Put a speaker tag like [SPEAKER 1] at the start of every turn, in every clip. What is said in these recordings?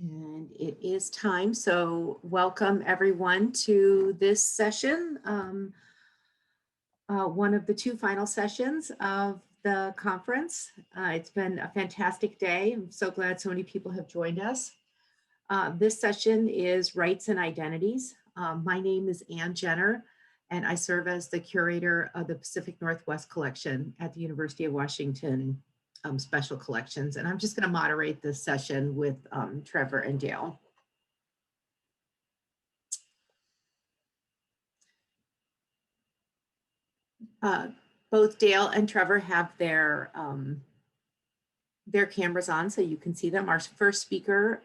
[SPEAKER 1] And it is time, so welcome everyone to this session, one of the two final sessions of the conference. It's been a fantastic day. I'm so glad so many people have joined us. This session is Rights and Identities. My name is Ann Jenner, and I serve as the curator of the Pacific Northwest Collection at the University of Washington Special Collections. And I'm just going to moderate this session with Trevor and Dale. Both Dale and Trevor have their cameras on so you can see them. Our first speaker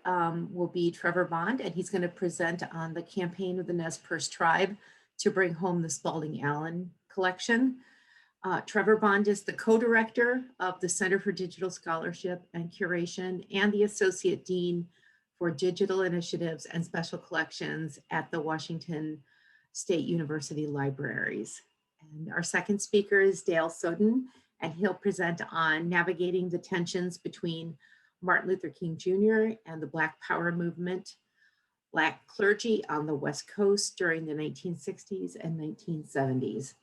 [SPEAKER 1] will be Trevor Bond, and he's going to present on the campaign of the Nez Perce tribe to bring home the Spalding-Allen collection. Trevor Bond is the co-director of the Center for Digital Scholarship and Curation and the Associate Dean for Digital Initiatives and Special Collections at the Washington State University Libraries. And our second speaker is Dale Soden, and he'll present on navigating the tensions between Martin Luther King Jr. and the Black Power movement, Black clergy on the West Coast during the 1960s and 1970s.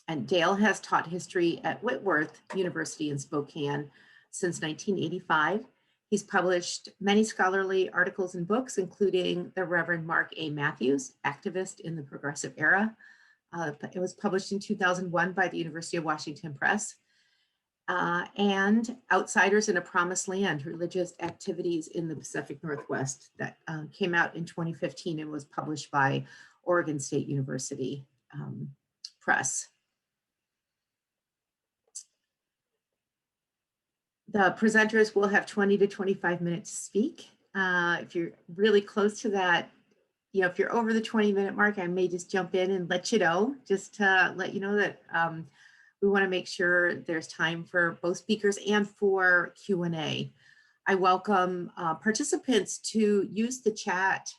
[SPEAKER 1] And Dale has taught history at Whitworth University in Spokane since 1985. He's published many scholarly articles and books, including the Reverend Mark A. Matthews, Activist in the Progressive Era. It was published in 2001 by the University of Washington Press. And Outsiders in a Promised Land, Religious Activities in the Pacific Northwest, that came out in 2015 and was published by Oregon State University Press. The presenters will have 20 to 25 minutes to speak. If you're really close to that, if you're over the 20-minute mark, I may just jump in and let you know, just to let you know that we want to make sure there's time for both speakers and for Q&A. I welcome participants to use the chat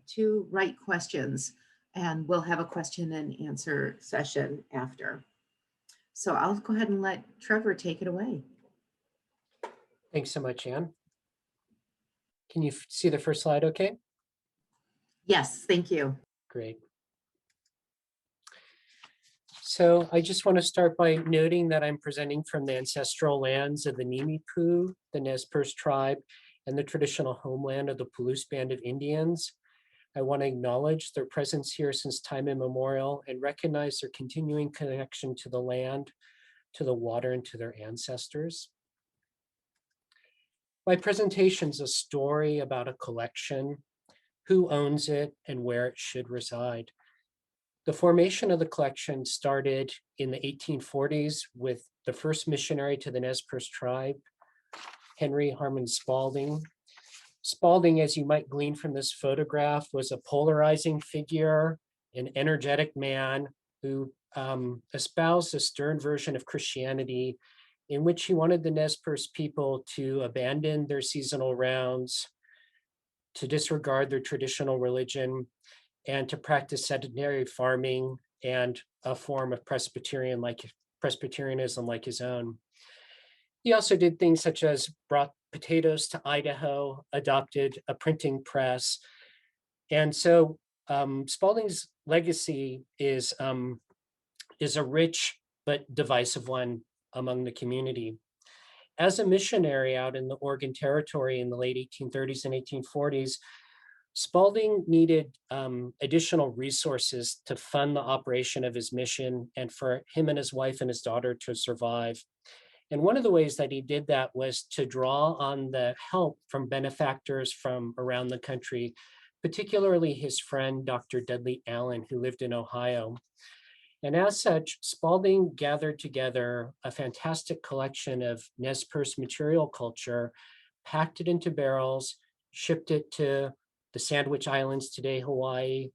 [SPEAKER 1] to write questions, and we'll have a question and answer session after. So I'll go ahead and let Trevor take it away.
[SPEAKER 2] Thanks so much, Ann. Can you see the first slide okay?
[SPEAKER 1] Yes, thank you.
[SPEAKER 2] Great. So I just want to start by noting that I'm presenting from the ancestral lands of the Nimipu, the Nez Perce tribe, and the traditional homeland of the Palouse Band of Indians. I want to acknowledge their presence here since time immemorial and recognize their continuing connection to the land, to the water, and to their ancestors. My presentation is a story about a collection, who owns it, and where it should reside. The formation of the collection started in the 1840s with the first missionary to the Nez Perce tribe, Henry Harmon Spalding. Spalding, as you might glean from this photograph, was a polarizing figure, an energetic man who espoused a stern version of Christianity in which he wanted the Nez Perce people to abandon their seasonal rounds, to disregard their traditional religion, and to practice sedentary farming and a form of Presbyterianism like his own. He also did things such as brought potatoes to Idaho, adopted a printing press. And so Spalding's legacy is a rich but divisive one among the community. As a missionary out in the Oregon Territory in the late 1830s and 1840s, Spalding needed additional resources to fund the operation of his mission and for him and his wife and his daughter to survive. And one of the ways that he did that was to draw on the help from benefactors from around the country, particularly his friend, Dr. Dudley Allen, who lived in Ohio. And as such, Spalding gathered together a fantastic collection of Nez Perce material culture, packed it into barrels, shipped it to the Sandwich Islands, today Hawaii,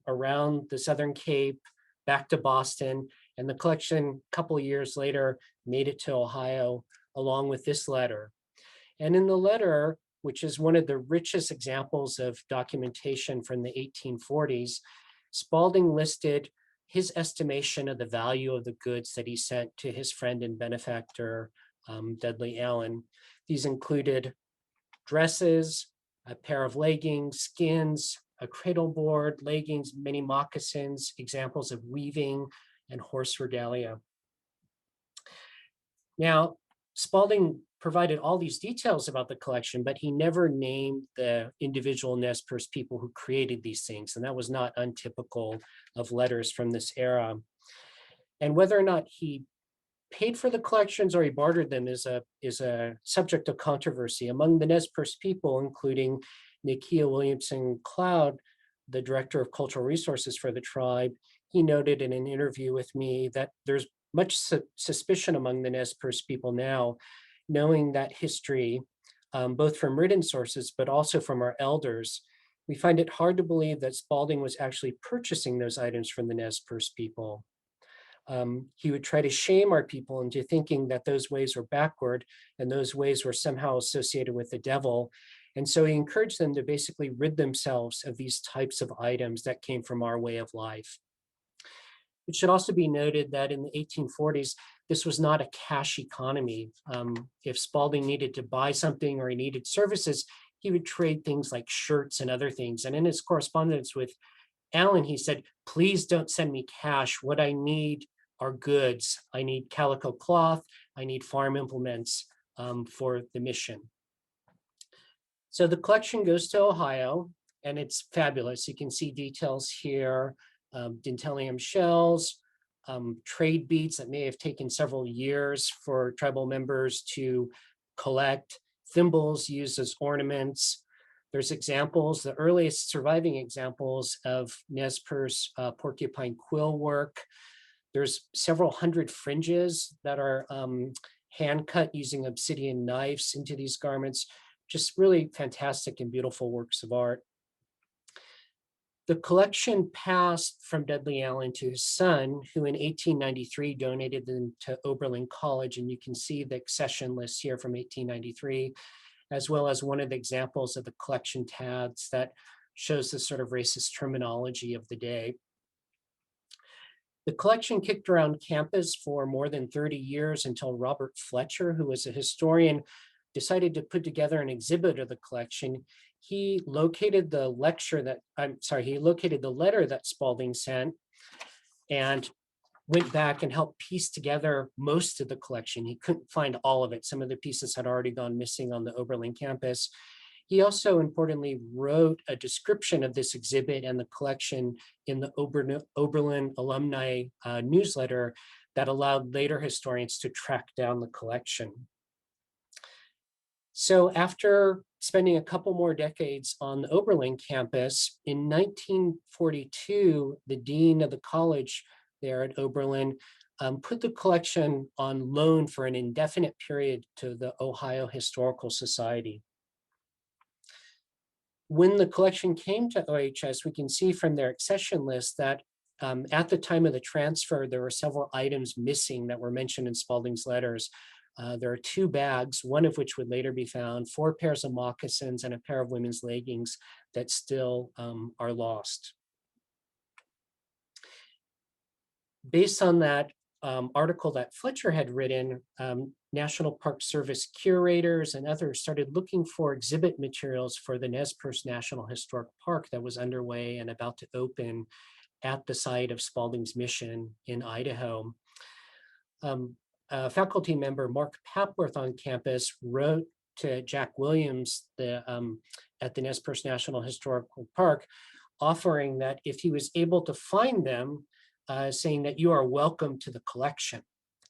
[SPEAKER 2] around the Southern Cape, back to Boston, and the collection a couple of years later made it to Ohio, along with this letter. And in the letter, which is one of the richest examples of documentation from the 1840s, Spalding listed his estimation of the value of the goods that he sent to his friend and benefactor, Dudley Allen. These included dresses, a pair of leggings, skins, a cradle board, leggings, many moccasins, examples of weaving, and horse regalia. Now, Spalding provided all these details about the collection, but he never named the individual Nez Perce people who created these things, and that was not untypical of letters from this era. And whether or not he paid for the collections or he bartered them is a subject of controversy among the Nez Perce people, including Nakia Williamson Cloud, the director of cultural resources for the tribe. He noted in an interview with me that there's much suspicion among the Nez Perce people now, knowing that history, both from written sources, but also from our elders. We find it hard to believe that Spalding was actually purchasing those items from the Nez Perce people. He would try to shame our people into thinking that those ways were backward and those ways were somehow associated with the devil. And so he encouraged them to basically rid themselves of these types of items that came from our way of life. It should also be noted that in the 1840s, this was not a cash economy. If Spalding needed to buy something or he needed services, he would trade things like shirts and other things. And in his correspondence with Allen, he said, please don't send me cash. What I need are goods. I need calico cloth. I need farm implements for the mission. So the collection goes to Ohio, and it's fabulous. You can see details here, dentellium shells, trade beads that may have taken several years for tribal members to collect, thimbles used as ornaments. There's examples, the earliest surviving examples of Nez Perce porcupine quill work. There's several hundred fringes that are hand cut using obsidian knives into these garments. Just really fantastic and beautiful works of art. The collection passed from Dudley Allen to his son, who in 1893 donated them to Oberlin College. And you can see the accession list here from 1893, as well as one of the examples of the collection tags that shows the sort of racist terminology of the day. The collection kicked around campus for more than 30 years until Robert Fletcher, who was a historian, decided to put together an exhibit of the collection. He located the letter that Spalding sent and went back and helped piece together most of the collection. He couldn't find all of it. Some of the pieces had already gone missing on the Oberlin campus. He also importantly wrote a description of this exhibit and the collection in the Oberlin alumni newsletter that allowed later historians to track down the collection. So after spending a couple more decades on the Oberlin campus, in 1942, the dean of the college there at Oberlin put the collection on loan for an indefinite period to the Ohio Historical Society. When the collection came to OHS, we can see from their accession list that at the time of the transfer, there were several items missing that were mentioned in Spalding's letters. There are 2 bags, one of which would later be found, 4 pairs of moccasins, and a pair of women's leggings that still are lost. Based on that article that Fletcher had written, National Park Service curators and others started looking for exhibit materials for the Nez Perce National Historic Park that was underway and about to open at the site of Spalding's mission in Idaho. Faculty member Mark Papworth on campus wrote to Jack Williams at the Nez Perce National Historical Park, offering that if he was able to find them, saying that you are welcome to the collection.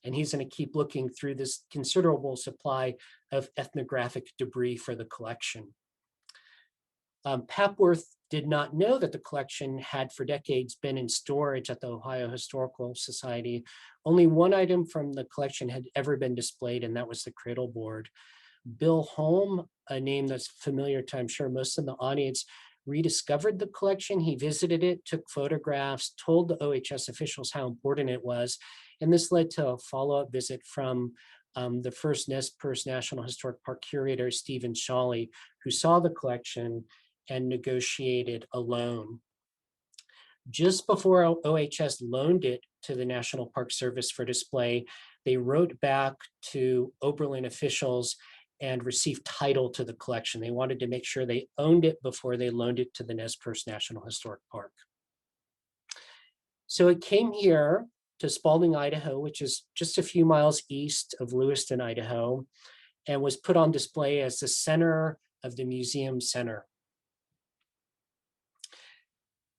[SPEAKER 2] And he's going to keep looking through this considerable supply of ethnographic debris for the collection. Papworth did not know that the collection had for decades been in storage at the Ohio Historical Society. Only one item from the collection had ever been displayed, and that was the cradle board. Bill Holm, a name that's familiar to, I'm sure, most of the audience, rediscovered the collection. He visited it, took photographs, told the OHS officials how important it was. And this led to a follow-up visit from the first Nez Perce National Historic Park curator, Stephen Shawley, who saw the collection and negotiated a loan. Just before OHS loaned it to the National Park Service for display, they wrote back to Oberlin officials and receive title to the collection. They wanted to make sure they owned it before they loaned it to the Nez Perce National Historic Park. So it came here to Spalding, Idaho, which is just a few miles east of Lewiston, Idaho, and was put on display as the center of the museum center.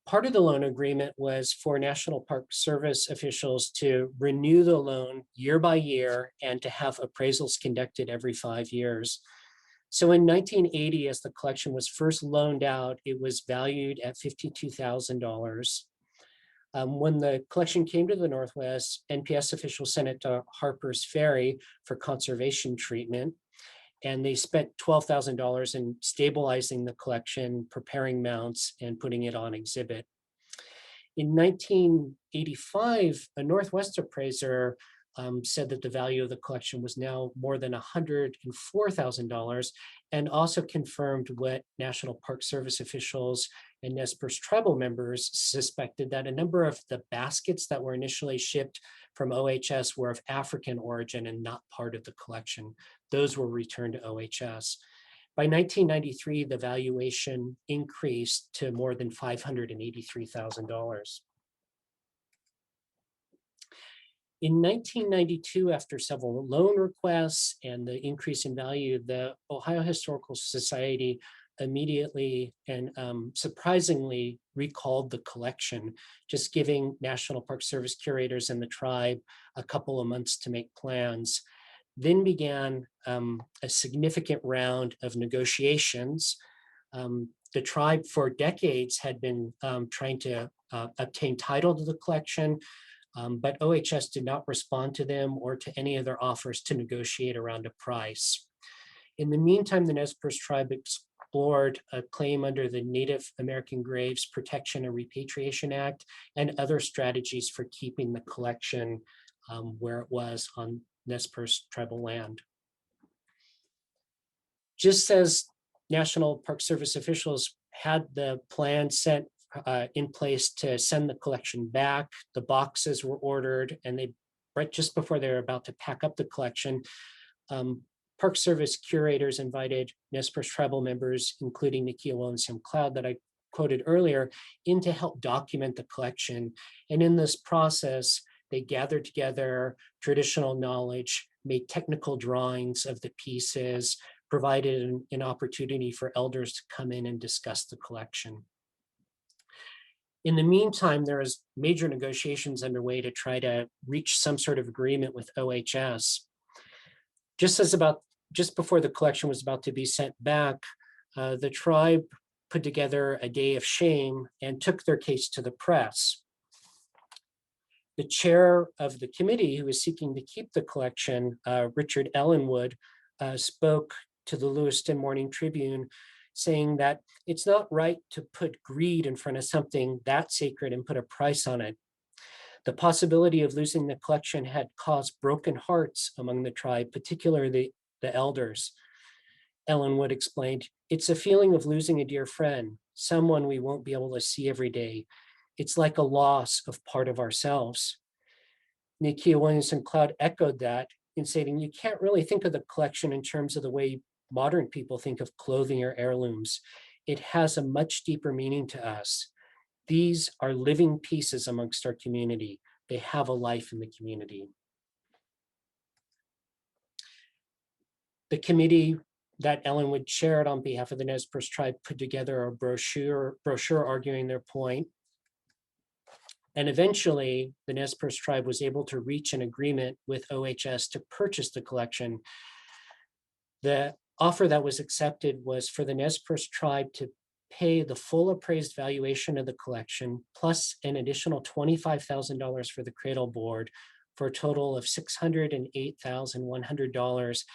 [SPEAKER 2] Part of the loan agreement was for National Park Service officials to renew the loan year by year and to have appraisals conducted every 5 years. So in 1980, as the collection was first loaned out, it was valued at $52,000. When the collection came to the Northwest, NPS officials sent it to Harper's Ferry for conservation treatment. And they spent $12,000 in stabilizing the collection, preparing mounts, and putting it on exhibit. In 1985, a Northwest appraiser said that the value of the collection was now more than $104,000, and also confirmed what National Park Service officials and Nez Perce tribal members suspected, that a number of the baskets that were initially shipped from OHS were of African origin and not part of the collection. Those were returned to OHS. By 1993, the valuation increased to more than $583,000. In 1992, after several loan requests and the increase in value, the Ohio Historical Society immediately and surprisingly recalled the collection, just giving National Park Service curators and the tribe a couple of months to make plans. Then began a significant round of negotiations. The tribe for decades had been trying to obtain title to the collection, but OHS did not respond to them or to any of their offers to negotiate around a price. In the meantime, the Nez Perce tribe explored a claim under the Native American Graves Protection and Repatriation Act and other strategies for keeping the collection where it was on Nez Perce tribal land. Just as National Park Service officials had the plan set in place to send the collection back, the boxes were ordered, and they, right just before they were about to pack up the collection, Park Service curators invited Nez Perce tribal members, including Nikia Williams Cloud that I quoted earlier, in to help document the collection. And in this process, they gathered together traditional knowledge, made technical drawings of the pieces, provided an opportunity for elders to come in and discuss the collection. In the meantime, there is major negotiations underway to try to reach some sort of agreement with OHS. Just before the collection was about to be sent back, the tribe put together a day of shame and took their case to the press. The chair of the committee who was seeking to keep the collection, Richard Ellenwood, spoke to the Lewiston Morning Tribune, saying that it's not right to put greed in front of something that sacred and put a price on it. The possibility of losing the collection had caused broken hearts among the tribe, particularly the elders. Ellenwood explained, "It's a feeling of losing a dear friend, someone we won't be able to see every day. It's like a loss of part of ourselves." Nikia Williamson Cloud echoed that in stating, "You can't really think of the collection in terms of the way modern people think of clothing or heirlooms. It has a much deeper meaning to us. These are living pieces amongst our community. They have a life in the community." The committee that Ellenwood chaired on behalf of the Nez Perce tribe put together a brochure arguing their point. And eventually, the Nez Perce tribe was able to reach an agreement with OHS to purchase the collection. The offer that was accepted was for the Nez Perce tribe to pay the full appraised valuation of the collection, plus an additional $25,000 for the cradle board, for a total of $608,100,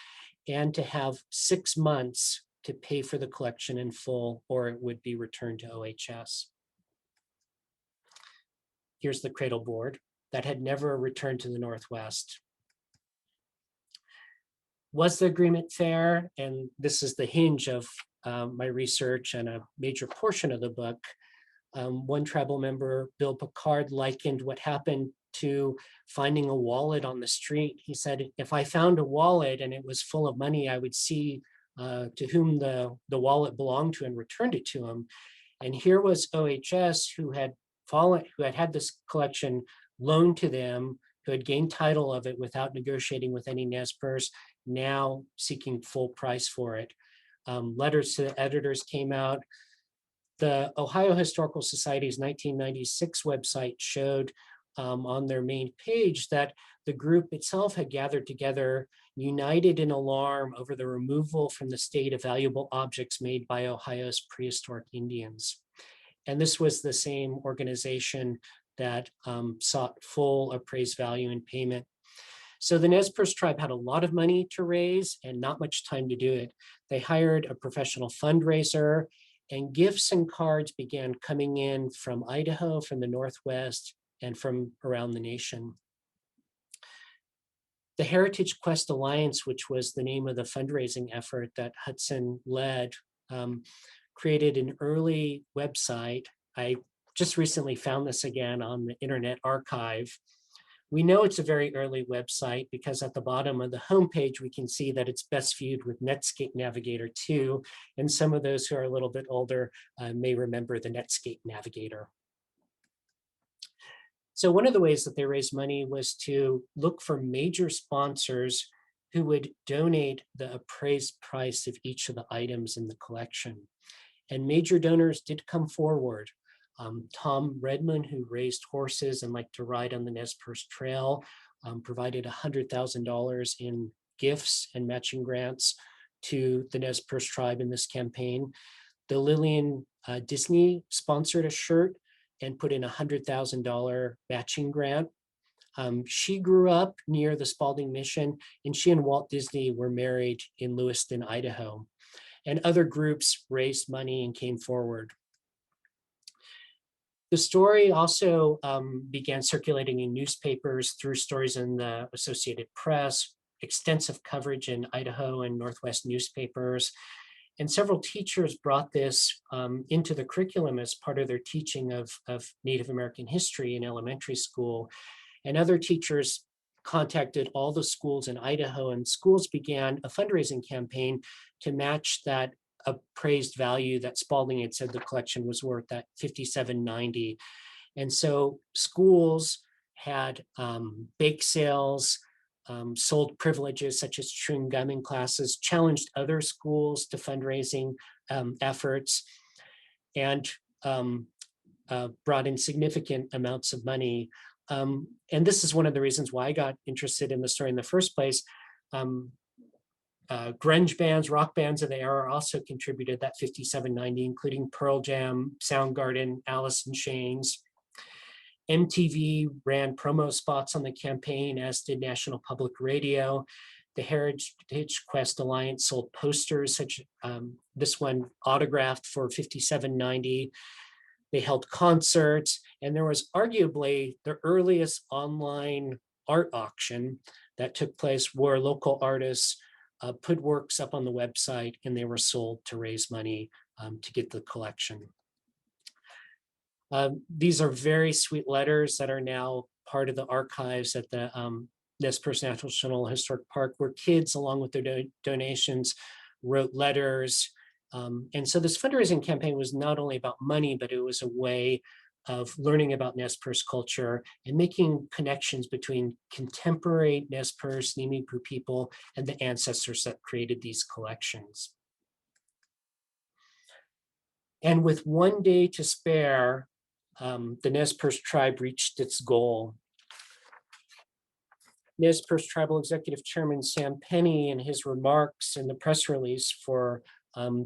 [SPEAKER 2] and to have 6 months to pay for the collection in full, or it would be returned to OHS. Here's the cradle board that had never returned to the Northwest. Was the agreement fair? And this is the hinge of my research and a major portion of the book. One tribal member, Bill Picard, likened what happened to finding a wallet on the street. He said, if I found a wallet and it was full of money, I would see to whom the wallet belonged to and returned it to him. And here was OHS who had had this collection loaned to them, who had gained title of it without negotiating with any Nez Perce, now seeking full price for it. Letters to the editors came out. The Ohio Historical Society's 1996 website showed on their main page that the group itself had gathered together, united in alarm over the removal from the state of valuable objects made by Ohio's prehistoric Indians. And this was the same organization that sought full appraised value and payment. So the Nez Perce tribe had a lot of money to raise and not much time to do it. They hired a professional fundraiser, and gifts and cards began coming in from Idaho, from the Northwest, and from around the nation. The Heritage Quest Alliance, which was the name of the fundraising effort that Hudson led, created an early website. I just recently found this again on the Internet Archive. We know it's a very early website because at the bottom of the homepage, we can see that it's best viewed with Netscape Navigator 2. And some of those who are a little bit older may remember the Netscape Navigator. So one of the ways that they raised money was to look for major sponsors who would donate the appraised price of each of the items in the collection. And major donors did come forward. Tom Redmond, who raised horses and liked to ride on the Nez Perce Trail, provided $100,000 in gifts and matching grants to the Nez Perce tribe in this campaign. The Lillian Disney sponsored a shirt and put in a $100,000 matching grant. She grew up near the Spalding Mission, and she and Walt Disney were married in Lewiston, Idaho. And other groups raised money and came forward. The story also began circulating in newspapers through stories in the Associated Press, extensive coverage in Idaho and Northwest newspapers. And several teachers brought this into the curriculum as part of their teaching of Native American history in elementary school. And other teachers contacted all the schools in Idaho, and schools began a fundraising campaign to match that appraised value that Spalding had said the collection was worth, at $57.90. And so schools had bake sales, sold privileges such as chewing gum in classes, challenged other schools to fundraising efforts, and brought in significant amounts of money. And this is one of the reasons why I got interested in the story in the first place. Grunge bands, rock bands of the era also contributed that $57.90, including Pearl Jam, Soundgarden, Alice in Chains. MTV ran promo spots on the campaign, as did National Public Radio. The Heritage Quest Alliance sold posters, such this one autographed for $57.90. They held concerts, and there was arguably the earliest online art auction that took place where local artists put works up on the website, and they were sold to raise money to get the collection. These are very sweet letters that are now part of the archives at the Nez Perce National Historic Park, where kids, along with their donations, wrote letters. And so this fundraising campaign was not only about money, but it was a way of learning about Nez Perce culture and making connections between contemporary Nez Perce, Nimiipuu people, and the ancestors that created these collections. And with one day to spare, the Nez Perce tribe reached its goal. Nez Perce Tribal Executive Chairman Sam Penny, in his remarks in the press release for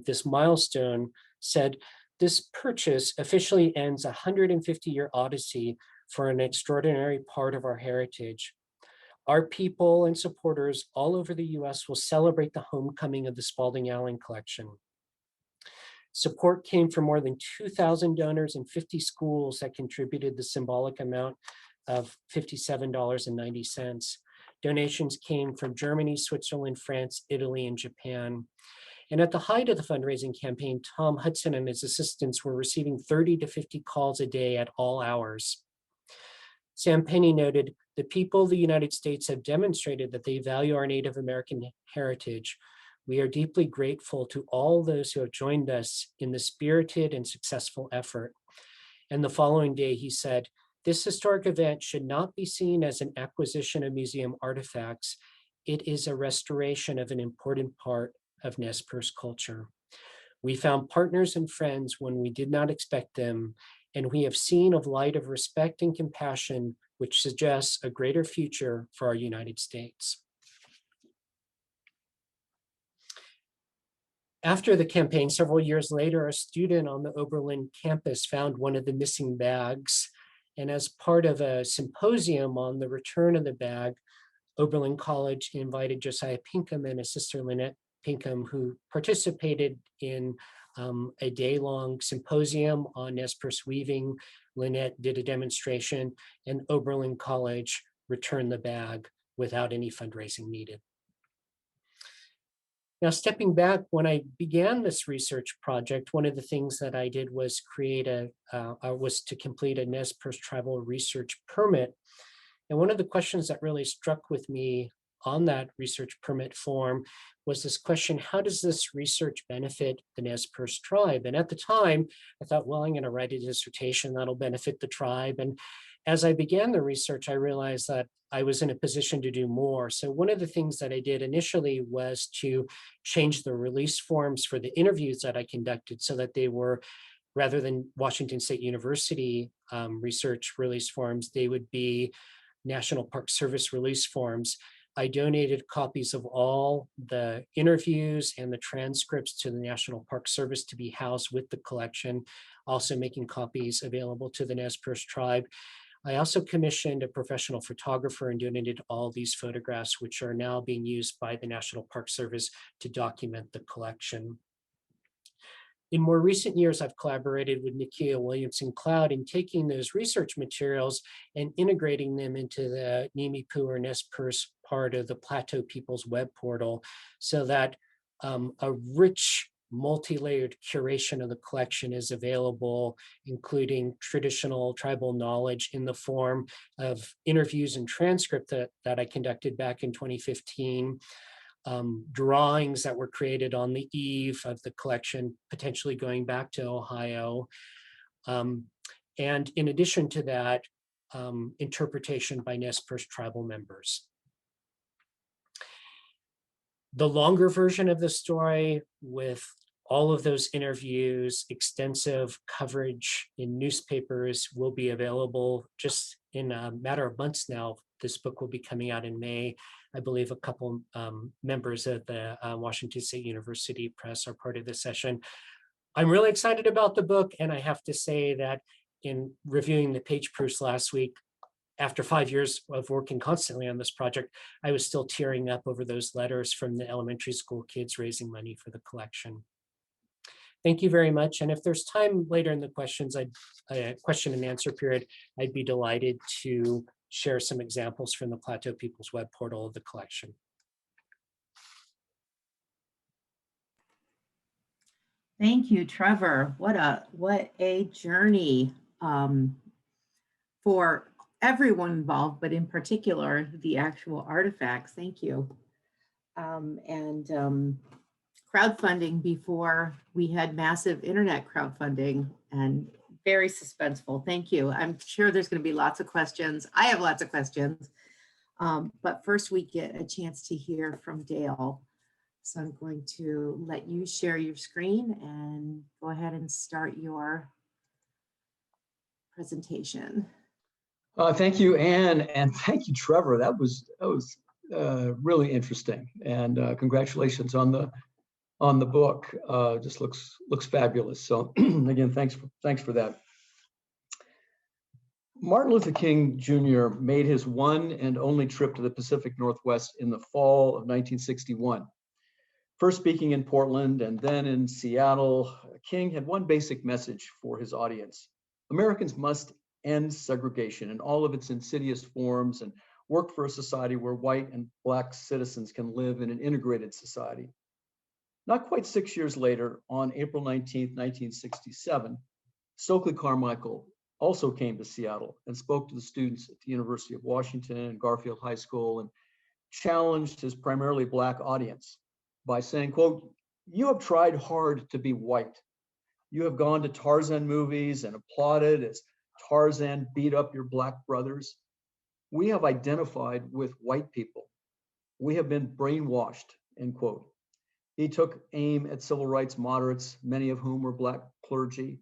[SPEAKER 2] this milestone, said, "This purchase officially ends a 150-year odyssey for an extraordinary part of our heritage. Our people and supporters all over the US will celebrate the homecoming of the Spalding-Allen collection. Support came from more than 2,000 donors and 50 schools that contributed the symbolic amount of $57.90. Donations came from Germany, Switzerland, France, Italy, and Japan. And at the height of the fundraising campaign, Tom Hudson and his assistants were receiving 30 to 50 calls a day at all hours. Sam Penny noted, "The people of the United States have demonstrated that they value our Native American heritage. We are deeply grateful to all those who have joined us in the spirited and successful effort." And the following day he said, "This historic event should not be seen as an acquisition of museum artifacts. It is a restoration of an important part of Nez Perce culture. We found partners and friends when we did not expect them, and we have seen a light of respect and compassion which suggests a greater future for our United States." After the campaign, several years later, a student on the Oberlin campus found one of the missing bags. And as part of a symposium on the return of the bag, Oberlin College invited Josiah Pinkham and his sister Lynette Pinkham, who participated in a day-long symposium on Nez Perce weaving. Lynette did a demonstration, and Oberlin College returned the bag without any fundraising needed. Now, stepping back, when I began this research project, one of the things that I did was to complete a Nez Perce tribal research permit. And one of the questions that really struck with me on that research permit form was this question: how does this research benefit the Nez Perce tribe? And at the time, I thought, well, I'm going to write a dissertation that'll benefit the tribe. And as I began the research, I realized that I was in a position to do more. So one of the things that I did initially was to change the release forms for the interviews that I conducted so that they were, rather than Washington State University research release forms, they would be National Park Service release forms. I donated copies of all the interviews and the transcripts to the National Park Service to be housed with the collection, also making copies available to the Nez Perce tribe. I also commissioned a professional photographer and donated all these photographs, which are now being used by the National Park Service to document the collection. In more recent years, I've collaborated with Nakia Williamson-Cloud in taking those research materials and integrating them into the Nimipu or Nez Perce part of the Plateau People's Web portal, so that a rich multi-layered curation of the collection is available, including traditional tribal knowledge in the form of interviews and transcript that I conducted back in 2015, drawings that were created on the eve of the collection, potentially going back to Ohio. And in addition to that, interpretation by Nez Perce tribal members. The longer version of the story, with all of those interviews, extensive coverage in newspapers, will be available just in a matter of months now. This book will be coming out in May. I believe a couple members of the Washington State University Press are part of this session. I'm really excited about the book, and I have to say that in reviewing the page proofs last week, after 5 years of working constantly on this project, I was still tearing up over those letters from the elementary school kids raising money for the collection. Thank you very much. And if there's time later in the question and answer period, I'd be delighted to share some examples from the Plateau People's Web portal of the collection.
[SPEAKER 1] Thank you, Trevor. What a journey for everyone involved, but in particular, the actual artifacts. Thank you. Crowdfunding before we had massive internet crowdfunding, and very suspenseful. Thank you. I'm sure there's going to be lots of questions. I have lots of questions. But first we get a chance to hear from Dale. So I'm going to let you share your screen and go ahead and start your presentation.
[SPEAKER 3] Thank you, Anne, and thank you, Trevor. That was really interesting, and congratulations on the book. Just looks fabulous. So again, thanks for that. Martin Luther King Jr. made his one and only trip to the Pacific Northwest in the fall of 1961. First speaking in Portland and then in Seattle, King had one basic message for his audience: Americans must end segregation in all of its insidious forms and work for a society where white and Black citizens can live in an integrated society. Not quite 6 years later, on April 19th, 1967, Stokely Carmichael also came to Seattle and spoke to the students at the University of Washington and Garfield High School and challenged his primarily Black audience by saying, quote, "You have tried hard to be white. You have gone to Tarzan movies and applauded as Tarzan beat up your Black brothers. We have identified with white people. We have been brainwashed," end quote. He took aim at civil rights moderates, many of whom were Black clergy.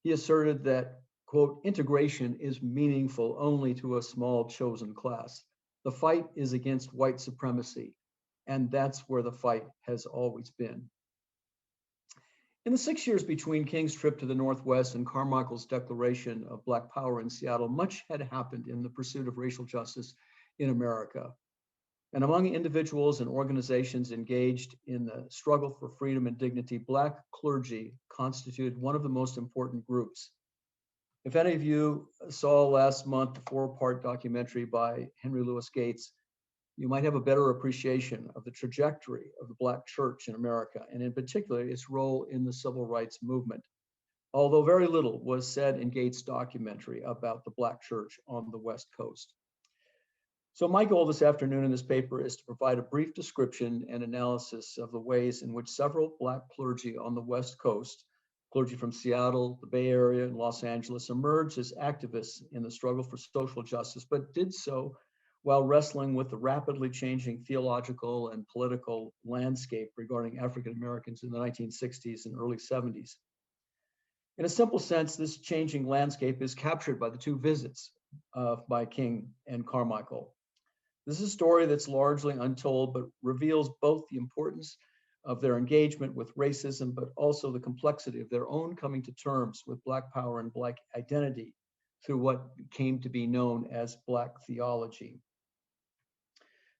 [SPEAKER 3] He asserted that, quote, "integration is meaningful only to a small chosen class. The fight is against white supremacy, and that's where the fight has always been." In the 6 years between King's trip to the Northwest and Carmichael's declaration of Black power in Seattle, much had happened in the pursuit of racial justice in America. And among individuals and organizations engaged in the struggle for freedom and dignity, Black clergy constituted one of the most important groups. If any of you saw last month the 4-part documentary by Henry Louis Gates, you might have a better appreciation of the trajectory of the Black church in America, and in particular, its role in the civil rights movement. Although very little was said in Gates' documentary about the Black church on the West Coast. So my goal this afternoon in this paper is to provide a brief description and analysis of the ways in which several Black clergy on the West Coast, clergy from Seattle, the Bay Area, and Los Angeles, emerged as activists in the struggle for social justice, but did so while wrestling with the rapidly changing theological and political landscape regarding African Americans in the 1960s and early 70s. In a simple sense, this changing landscape is captured by the 2 visits by King and Carmichael. This is a story that's largely untold, but reveals both the importance of their engagement with racism, but also the complexity of their own coming to terms with Black power and Black identity through what came to be known as Black theology.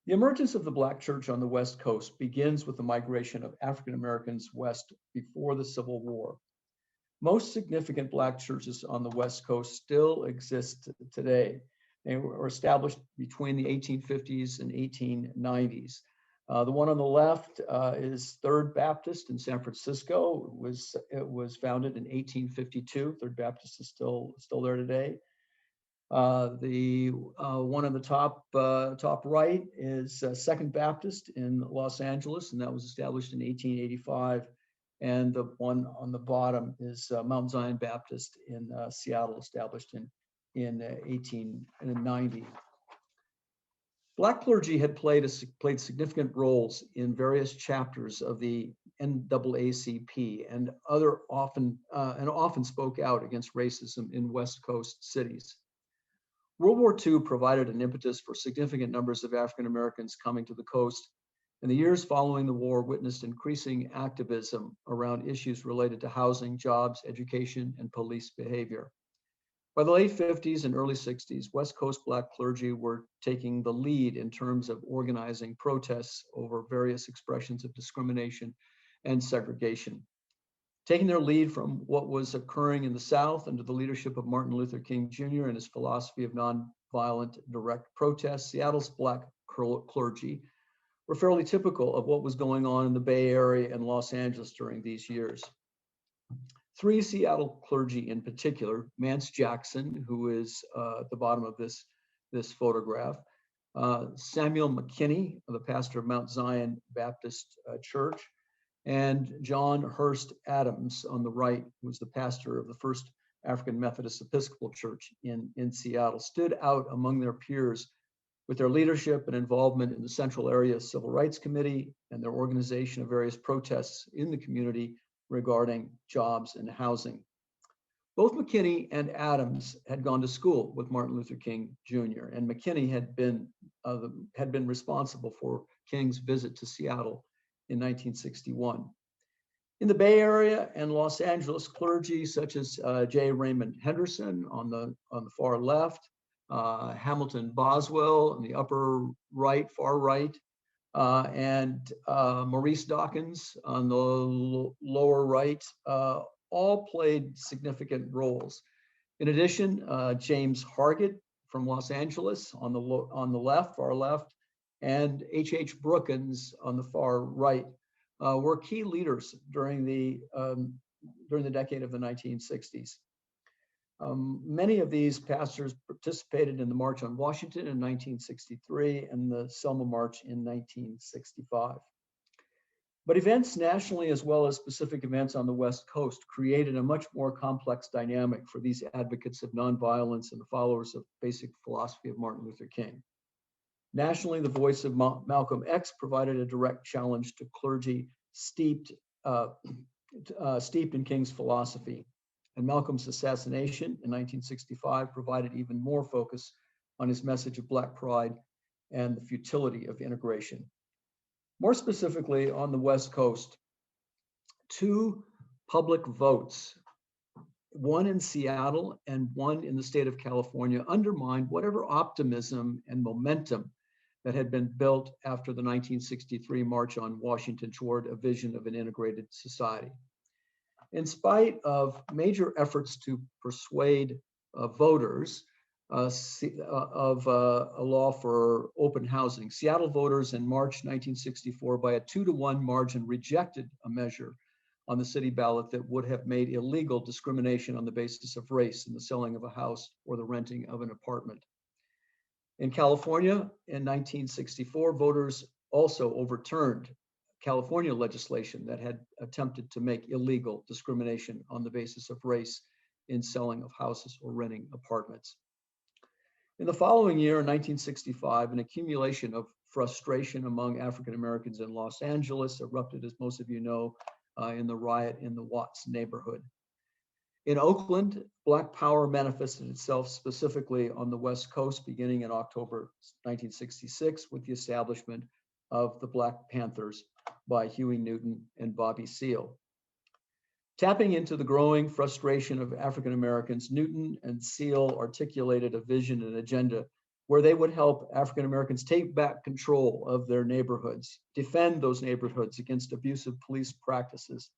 [SPEAKER 3] The emergence of the Black church on the West Coast begins with the migration of African Americans west before the Civil War. Most significant Black churches on the West Coast still exist today. They were established between the 1850s and 1890s. The one on the left is Third Baptist in San Francisco. It was founded in 1852. Third Baptist is still there today. The one on the top right is Second Baptist in Los Angeles, and that was established in 1885. And the one on the bottom is Mount Zion Baptist in Seattle, established in 1890. Black clergy had played significant roles in various chapters of the NAACP and often spoke out against racism in West Coast cities. World War II provided an impetus for significant numbers of African Americans coming to the coast, and the years following the war witnessed increasing activism around issues related to housing, jobs, education, and police behavior. By the late 50s and early 60s, West Coast Black clergy were taking the lead in terms of organizing protests over various expressions of discrimination and segregation. Taking their lead from what was occurring in the South under the leadership of Martin Luther King Jr. and his philosophy of nonviolent direct protest, Seattle's Black clergy were fairly typical of what was going on in the Bay Area and Los Angeles during these years. 3 Seattle clergy in particular, Mance Jackson, who is at the bottom of this photograph, Samuel McKinney, the pastor of Mount Zion Baptist Church, and John Hurst Adams on the right, who was the pastor of the First African Methodist Episcopal Church in Seattle, stood out among their peers with their leadership and involvement in the Central Area Civil Rights Committee and their organization of various protests in the community regarding jobs and housing. Both McKinney and Adams had gone to school with Martin Luther King Jr., and McKinney had been responsible for King's visit to Seattle in 1961. In the Bay Area and Los Angeles, clergy such as J. Raymond Henderson on the far left, Hamilton Boswell on the upper right, far right, and Maurice Dawkins on the lower right, all played significant roles. In addition, James Hargett from Los Angeles on the left, far left, and H.H. Brookins on the far right were key leaders during the decade of the 1960s. Many of these pastors participated in the March on Washington in 1963 and the Selma March in 1965. But events nationally as well as specific events on the West Coast created a much more complex dynamic for these advocates of nonviolence and the followers of basic philosophy of Martin Luther King. Nationally, the voice of Malcolm X provided a direct challenge to clergy steeped in King's philosophy. And Malcolm's assassination in 1965 provided even more focus on his message of Black pride and the futility of integration. More specifically, on the West Coast, 2 public votes, one in Seattle and one in the state of California, undermined whatever optimism and momentum that had been built after the 1963 March on Washington toward a vision of an integrated society. In spite of major efforts to persuade voters of a law for open housing, Seattle voters in March 1964 by a 2-to-1 margin rejected a measure on the city ballot that would have made illegal discrimination on the basis of race in the selling of a house or the renting of an apartment. In California in 1964, voters also overturned California legislation that had attempted to make illegal discrimination on the basis of race in selling of houses or renting apartments. In the following year, in 1965, an accumulation of frustration among African Americans in Los Angeles erupted, as most of you know, in the riot in the Watts neighborhood. In Oakland, Black Power manifested itself specifically on the West Coast beginning in October 1966 with the establishment of the Black Panthers by Huey Newton and Bobby Seale. Tapping into the growing frustration of African Americans, Newton and Seale articulated a vision and agenda where they would help African Americans take back control of their neighborhoods, defend those neighborhoods against abusive police practices,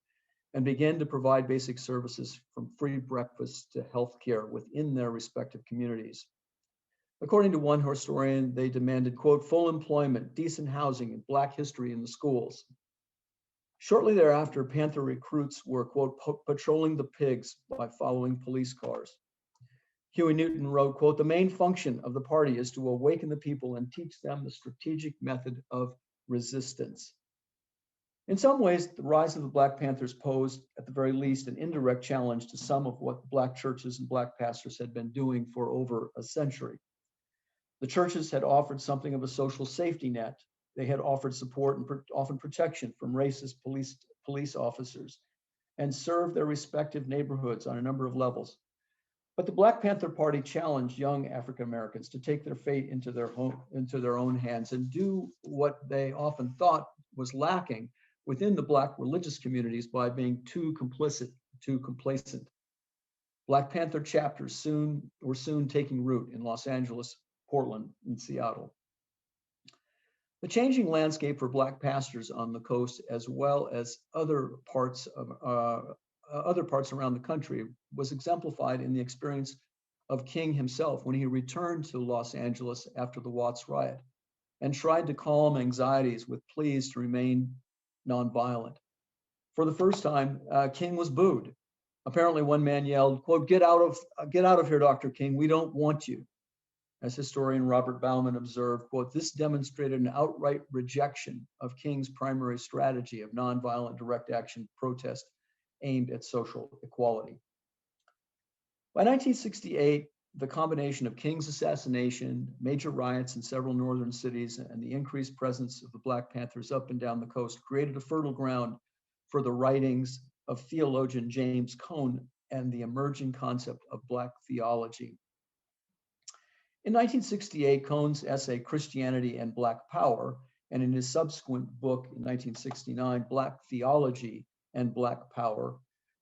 [SPEAKER 3] and begin to provide basic services from free breakfast to health care within their respective communities. According to one historian, they demanded, quote, full employment, decent housing, and Black history in the schools. Shortly thereafter, Panther recruits were, quote, patrolling the pigs by following police cars. Huey Newton wrote, quote, the main function of the party is to awaken the people and teach them the strategic method of resistance. In some ways, the rise of the Black Panthers posed, at the very least, an indirect challenge to some of what Black churches and Black pastors had been doing for over a century. The churches had offered something of a social safety net. They had offered support and often protection from racist police officers and served their respective neighborhoods on a number of levels. But the Black Panther Party challenged young African Americans to take their fate into their own hands and do what they often thought was lacking within the Black religious communities by being too complicit, too complacent. Black Panther chapters were soon taking root in Los Angeles, Portland, and Seattle. The changing landscape for Black pastors on the coast, as well as other parts around the country, was exemplified in the experience of King himself when he returned to Los Angeles after the Watts riot and tried to calm anxieties with pleas to remain nonviolent. For the first time, King was booed. Apparently, one man yelled, quote, get out of here, Dr. King, we don't want you. As historian Robert Bauman observed, quote, this demonstrated an outright rejection of King's primary strategy of nonviolent direct action protest aimed at social equality. By 1968, the combination of King's assassination, major riots in several northern cities, and the increased presence of the Black Panthers up and down the coast created a fertile ground for the writings of theologian James Cone and the emerging concept of Black theology. In 1968, Cone's essay, Christianity and Black Power, and in his subsequent book in 1969, Black Theology and Black Power,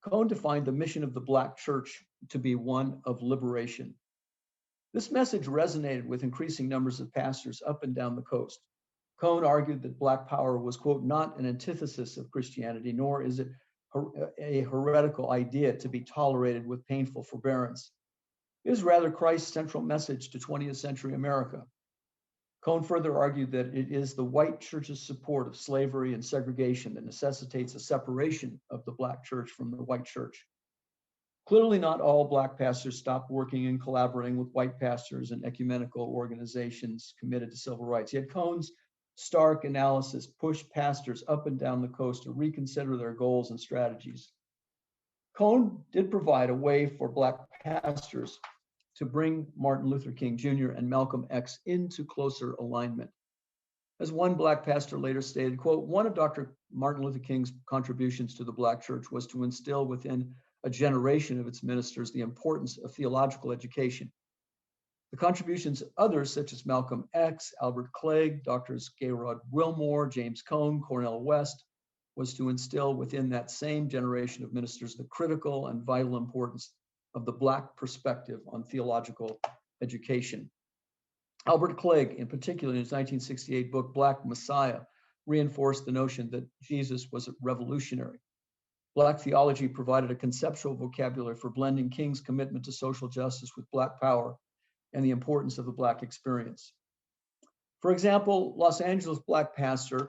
[SPEAKER 3] Cone defined the mission of the Black Church to be one of liberation. This message resonated with increasing numbers of pastors up and down the coast. Cone argued that Black Power was, quote, not an antithesis of Christianity, nor is it a heretical idea to be tolerated with painful forbearance. It is rather Christ's central message to 20th century America. Cone further argued that it is the white church's support of slavery and segregation that necessitates a separation of the Black church from the white church. Clearly, not all Black pastors stopped working and collaborating with white pastors and ecumenical organizations committed to civil rights. Yet Cone's stark analysis pushed pastors up and down the coast to reconsider their goals and strategies. Cone did provide a way for Black pastors to bring Martin Luther King Jr. and Malcolm X into closer alignment. As one Black pastor later stated, quote, "One of Dr. Martin Luther King's contributions to the Black church was to instill within a generation of its ministers the importance of theological education. The contributions of others, such as Malcolm X, Albert Clegg, Drs. Gayrod Wilmore, James Cone, Cornel West, was to instill within that same generation of ministers the critical and vital importance of the Black perspective on theological education." Albert Clegg, in particular, in his 1968 book, Black Messiah, reinforced the notion that Jesus was a revolutionary. Black theology provided a conceptual vocabulary for blending King's commitment to social justice with Black power and the importance of the Black experience. For example, Los Angeles Black pastor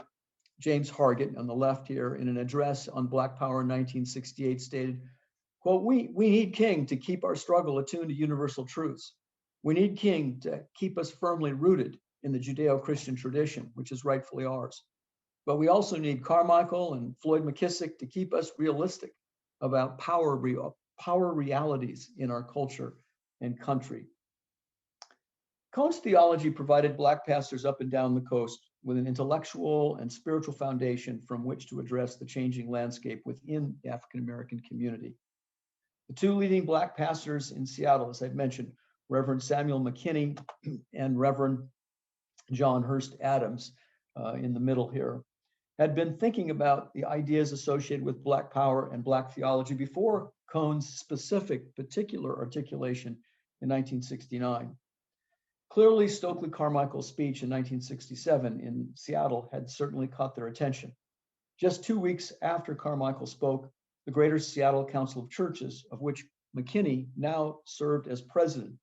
[SPEAKER 3] James Hargett, on the left here, in an address on Black power in 1968, stated, quote, we need King to keep our struggle attuned to universal truths. We need King to keep us firmly rooted in the Judeo-Christian tradition, which is rightfully ours. But we also need Carmichael and Floyd McKissick to keep us realistic about power realities in our culture and country. Cone's theology provided Black pastors up and down the coast with an intellectual and spiritual foundation from which to address the changing landscape within the African-American community. The two leading Black pastors in Seattle, as I've mentioned, Reverend Samuel McKinney and Reverend John Hurst Adams, in the middle here, had been thinking about the ideas associated with Black power and Black theology before Cone's specific particular articulation in 1969. Clearly, Stokely Carmichael's speech in 1967 in Seattle had certainly caught their attention. Just 2 weeks after Carmichael spoke, the Greater Seattle Council of Churches, of which McKinney now served as president,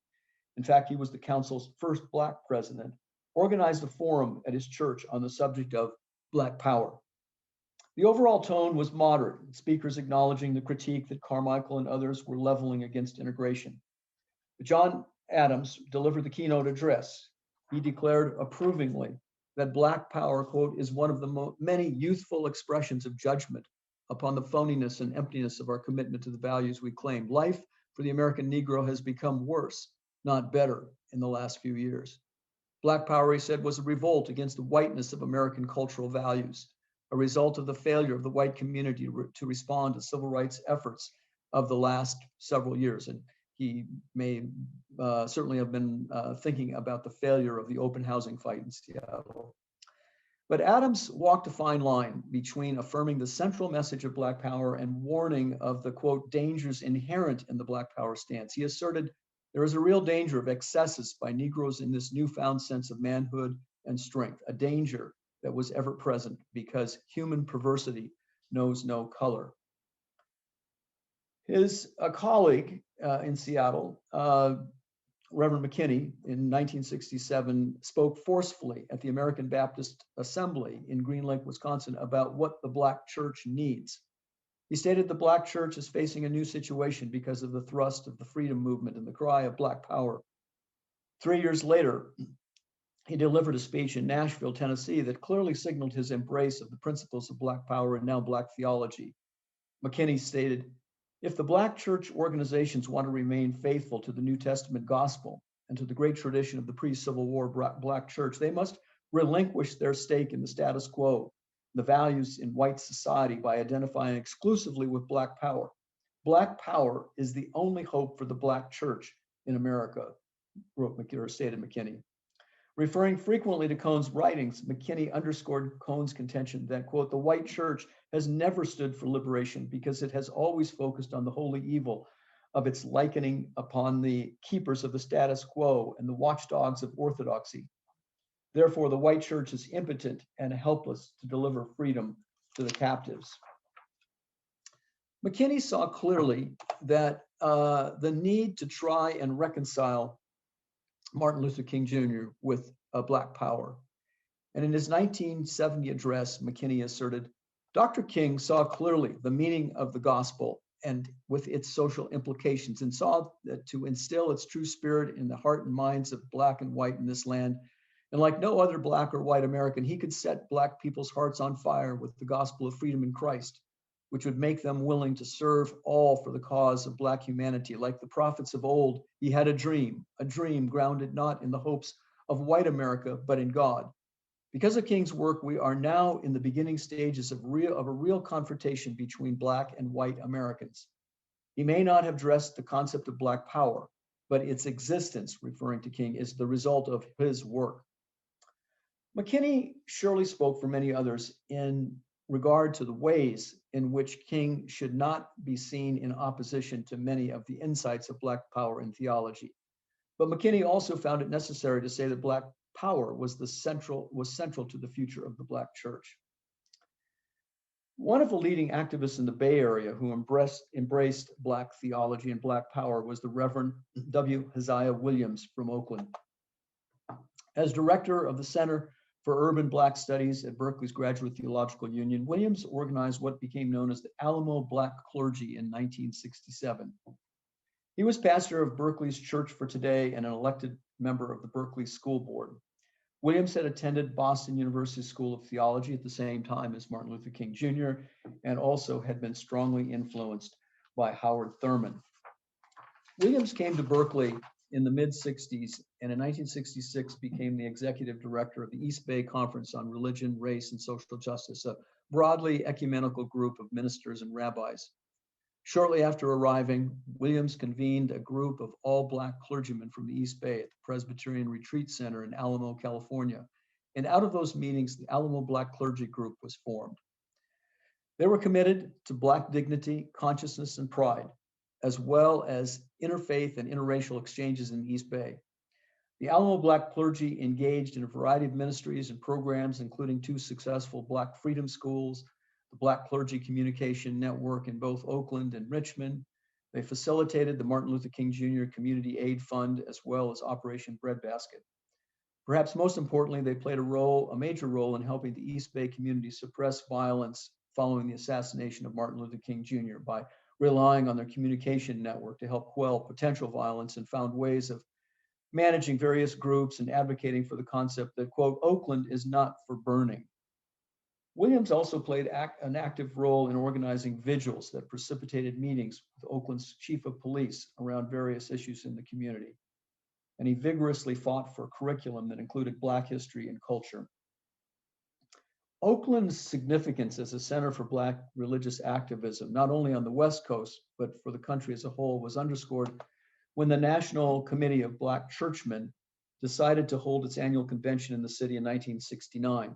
[SPEAKER 3] in fact, he was the council's first Black president, organized a forum at his church on the subject of Black power. The overall tone was moderate, speakers acknowledging the critique that Carmichael and others were leveling against integration. John Adams delivered the keynote address. He declared approvingly that Black power, quote, is one of the many youthful expressions of judgment upon the phoniness and emptiness of our commitment to the values we claim. Life for the American Negro has become worse, not better, in the last few years. Black power, he said, was a revolt against the whiteness of American cultural values, a result of the failure of the white community to respond to civil rights efforts of the last several years. And he may certainly have been thinking about the failure of the open housing fight in Seattle. But Adams walked a fine line between affirming the central message of Black power and warning of the, quote, dangers inherent in the Black power stance. He asserted there is a real danger of excesses by Negroes in this newfound sense of manhood and strength, a danger that was ever present because human perversity knows no color. His colleague in Seattle, Reverend McKinney, in 1967, spoke forcefully at the American Baptist Assembly in Green Lake, Wisconsin, about what the Black church needs. He stated the Black church is facing a new situation because of the thrust of the freedom movement and the cry of Black power. 3 years later, he delivered a speech in Nashville, Tennessee, that clearly signaled his embrace of the principles of Black power and now Black theology. McKinney stated, if the Black church organizations want to remain faithful to the New Testament gospel and to the great tradition of the pre-Civil War Black church, they must relinquish their stake in the status quo, the values in white society, by identifying exclusively with Black power. Black power is the only hope for the Black church in America, stated McKinney. Referring frequently to Cone's writings, McKinney underscored Cone's contention that, quote, the white church has never stood for liberation because it has always focused on the holy evil of its likening upon the keepers of the status quo and the watchdogs of orthodoxy. Therefore, the white church is impotent and helpless to deliver freedom to the captives. McKinney saw clearly that the need to try and reconcile Martin Luther King Jr. with Black power. And in his 1970 address, McKinney asserted, Dr. King saw clearly the meaning of the gospel and with its social implications, and saw that to instill its true spirit in the heart and minds of Black and white in this land. And like no other Black or white American, he could set Black people's hearts on fire with the gospel of freedom in Christ, which would make them willing to serve all for the cause of Black humanity. Like the prophets of old, he had a dream grounded not in the hopes of white America, but in God. Because of King's work, we are now in the beginning stages of a real confrontation between Black and white Americans. He may not have addressed the concept of Black power, but its existence, referring to King, is the result of his work. McKinney surely spoke for many others in regard to the ways in which King should not be seen in opposition to many of the insights of Black power in theology. But McKinney also found it necessary to say that Black power was central to the future of the Black church. One of the leading activists in the Bay Area who embraced Black theology and Black power was the Reverend W. Haziah Williams from Oakland. As director of the Center for Urban Black Studies at Berkeley's Graduate Theological Union, Williams organized what became known as the Alamo Black Clergy in 1967. He was pastor of Berkeley's Church for Today and an elected member of the Berkeley School Board. Williams had attended Boston University School of Theology at the same time as Martin Luther King Jr. and also had been strongly influenced by Howard Thurman. Williams came to Berkeley in the mid-60s and in 1966 became the executive director of the East Bay Conference on Religion, Race, and Social Justice, a broadly ecumenical group of ministers and rabbis. Shortly after arriving, Williams convened a group of all Black clergymen from the East Bay at the Presbyterian Retreat Center in Alamo, California. And out of those meetings, the Alamo Black Clergy Group was formed. They were committed to Black dignity, consciousness, and pride, as well as interfaith and interracial exchanges in the East Bay. The Alamo Black clergy engaged in a variety of ministries and programs, including 2 successful Black freedom schools, the Black Clergy Communication Network in both Oakland and Richmond. They facilitated the Martin Luther King Jr. Community Aid Fund, as well as Operation Breadbasket. Perhaps most importantly, they played a major role in helping the East Bay community suppress violence following the assassination of Martin Luther King Jr. by relying on their communication network to help quell potential violence, and found ways of managing various groups and advocating for the concept that, quote, Oakland is not for burning. Williams also played an active role in organizing vigils that precipitated meetings with Oakland's chief of police around various issues in the community. And he vigorously fought for a curriculum that included Black history and culture. Oakland's significance as a center for Black religious activism, not only on the West Coast, but for the country as a whole, was underscored when the National Committee of Black Churchmen decided to hold its annual convention in the city in 1969.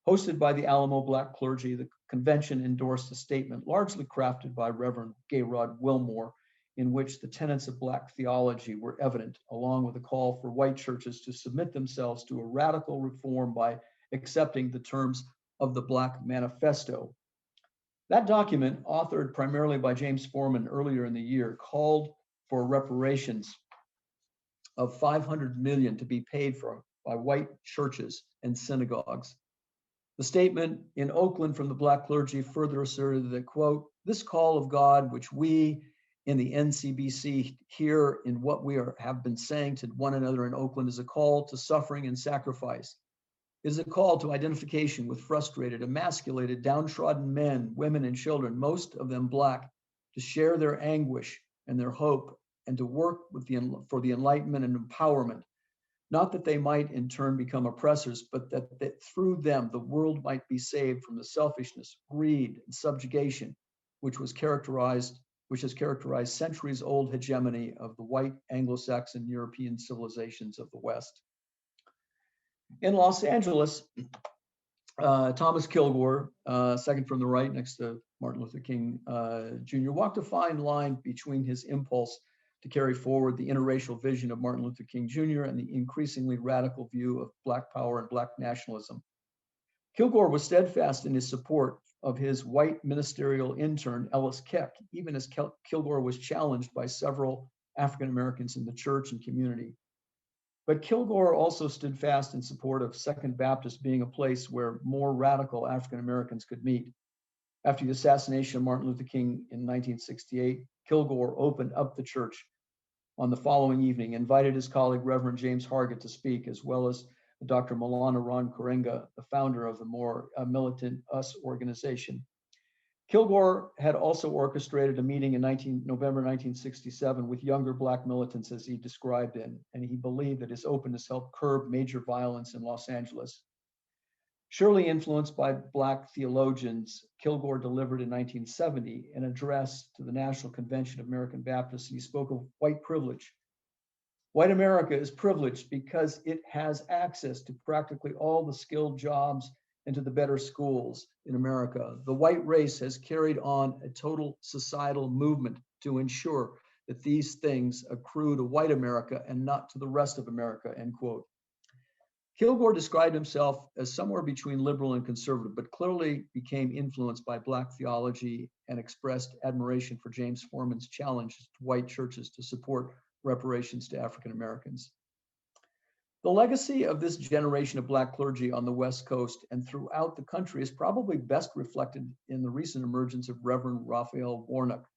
[SPEAKER 3] Hosted by the Alamo Black clergy, the convention endorsed a statement largely crafted by Reverend Gayrod Wilmore, in which the tenets of Black theology were evident, along with a call for white churches to submit themselves to a radical reform by accepting the terms of the Black Manifesto. That document, authored primarily by James Forman earlier in the year, called for reparations of $500 million to be paid for by white churches and synagogues. The statement in Oakland from the Black clergy further asserted that, quote, this call of God, which we in the NCBC hear in what we have been saying to one another in Oakland, is a call to suffering and sacrifice. It is a call to identification with frustrated, emasculated, downtrodden men, women, and children, most of them Black, to share their anguish and their hope and to work for the enlightenment and empowerment. Not that they might in turn become oppressors, but that through them the world might be saved from the selfishness, greed, and subjugation which has characterized centuries-old hegemony of the white Anglo-Saxon European civilizations of the West. In Los Angeles, Thomas Kilgore, second from the right next to Martin Luther King Jr., walked a fine line between his impulse to carry forward the interracial vision of Martin Luther King Jr. and the increasingly radical view of Black power and Black nationalism. Kilgore was steadfast in his support of his white ministerial intern, Ellis Keck, even as Kilgore was challenged by several African Americans in the church and community. But Kilgore also stood fast in support of Second Baptist being a place where more radical African Americans could meet. After the assassination of Martin Luther King in 1968, Kilgore opened up the church on the following evening, invited his colleague, Reverend James Hargett, to speak, as well as Dr. Milana Ron Karenga, the founder of the more militant US organization. Kilgore had also orchestrated a meeting in November 1967 with younger Black militants, as he described it, and he believed that his openness helped curb major violence in Los Angeles. Surely influenced by Black theologians, Kilgore delivered in 1970 an address to the National Convention of American Baptists, and he spoke of white privilege. White America is privileged because it has access to practically all the skilled jobs and to the better schools in America. The white race has carried on a total societal movement to ensure that these things accrue to white America and not to the rest of America, end quote. Kilgore described himself as somewhere between liberal and conservative, but clearly became influenced by Black theology and expressed admiration for James Forman's challenge to white churches to support reparations to African Americans. The legacy of this generation of Black clergy on the West Coast and throughout the country is probably best reflected in the recent emergence of Reverend Raphael Warnock,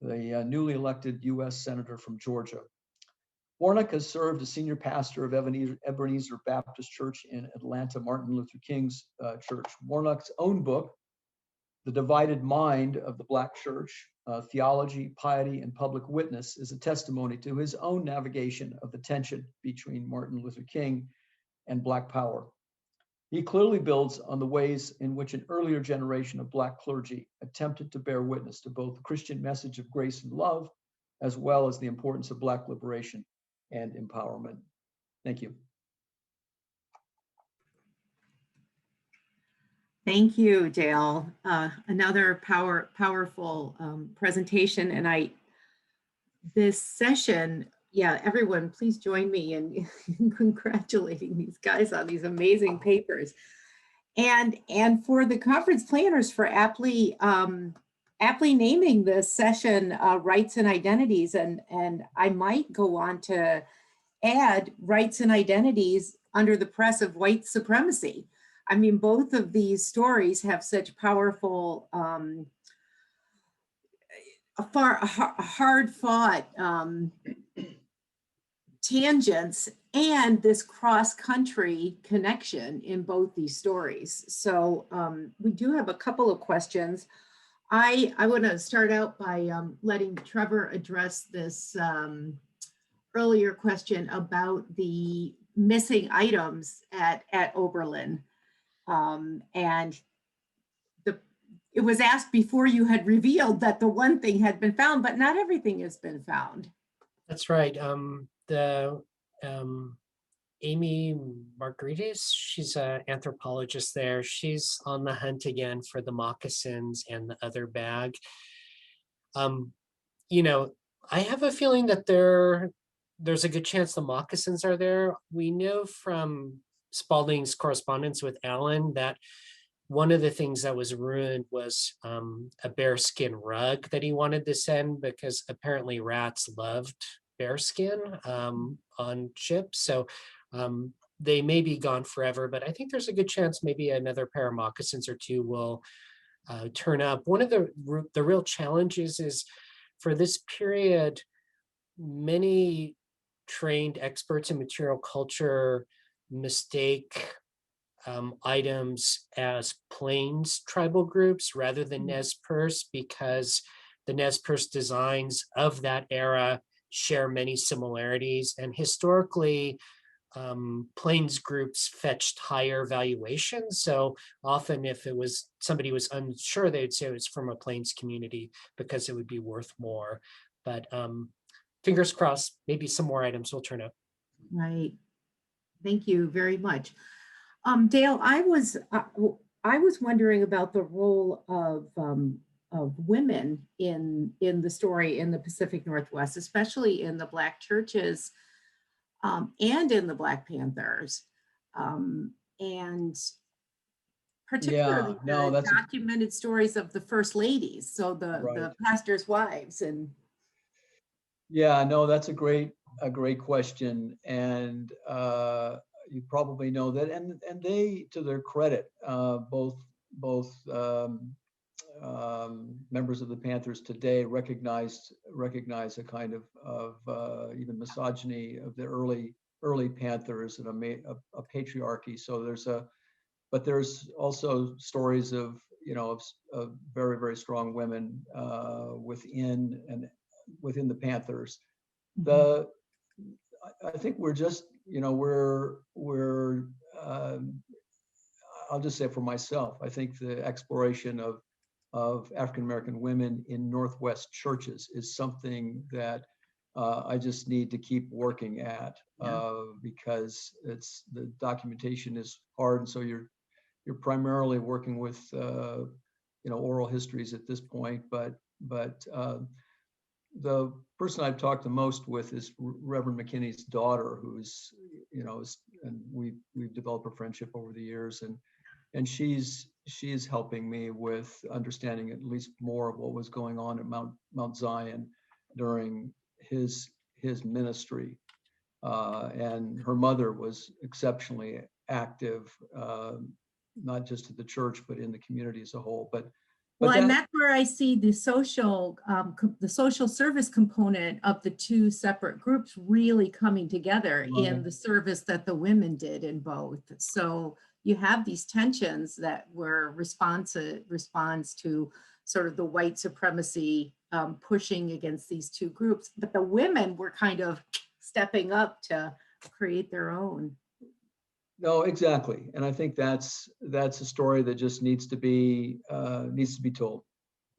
[SPEAKER 3] the newly elected US Senator from Georgia. Warnock has served as senior pastor of Ebenezer Baptist Church in Atlanta, Martin Luther King's church. Warnock's own book, The Divided Mind of the Black Church, Theology, Piety, and Public Witness, is a testimony to his own navigation of the tension between Martin Luther King and Black power. He clearly builds on the ways in which an earlier generation of Black clergy attempted to bear witness to both the Christian message of grace and love, as well as the importance of Black liberation and empowerment. Thank you.
[SPEAKER 1] Thank you, Dale. Another powerful presentation, and this session, yeah, everyone, please join me in congratulating these guys on these amazing papers, and for the conference planners for aptly naming this session Rights and Identities, and I might go on to add Rights and Identities under the press of white supremacy. I mean, both of these stories have such powerful, hard-fought tangents and this cross-country connection in both these stories. So we do have a couple of questions. I want to start out by letting Trevor address this earlier question about the missing items at Oberlin. And it was asked before you had revealed that the one thing had been found, but not everything has been found.
[SPEAKER 2] That's right. Amy Margaritis, she's an anthropologist there. She's on the hunt again for the moccasins and the other bag. You know, I have a feeling that there's a good chance the moccasins are there. We know from Spalding's correspondence with Allen that one of the things that was ruined was a bearskin rug that he wanted to send, because apparently rats loved bearskin on ships. So they may be gone forever, but I think there's a good chance maybe another pair of moccasins or two will turn up. One of the real challenges is for this period, many trained experts in material culture mistake items as Plains tribal groups rather than Nez Perce, because the Nez Perce designs of that era share many similarities, and historically Plains groups fetched higher valuations. So often if it was somebody was unsure, they'd say it was from a Plains community because it would be worth more. But fingers crossed, maybe some more items will turn up.
[SPEAKER 1] Right. Thank you very much. Dale, I was wondering about the role of women in the story in the Pacific Northwest, especially in the Black churches and in the Black Panthers, and particularly the documented stories of the first ladies, so the pastors' wives. And
[SPEAKER 3] yeah, no, that's a great question, and you probably know that, and they, to their credit, both members of the Panthers today recognize a kind of even misogyny of the early Panthers and a patriarchy. So there's also stories of of very, very strong women within the Panthers. I think we're just I'll just say for myself, I think the exploration of African American women in Northwest churches is something that I just need to keep working at because the documentation is hard, and so you're primarily working with oral histories at this point, but the person I've talked the most with is Reverend McKinney's daughter, who's and we've developed a friendship over the years, and she's helping me with understanding at least more of what was going on at Mount Zion during his ministry, and her mother was exceptionally active, not just at the church but in the community as a whole.
[SPEAKER 1] Well, and that's where I see the social service component of the two separate groups really coming together in the service that the women did in both. So you have these tensions that were response to sort of the white supremacy pushing against these two groups, but the women were kind of stepping up to create their own.
[SPEAKER 3] No, exactly, and I think that's a story that just needs to be told.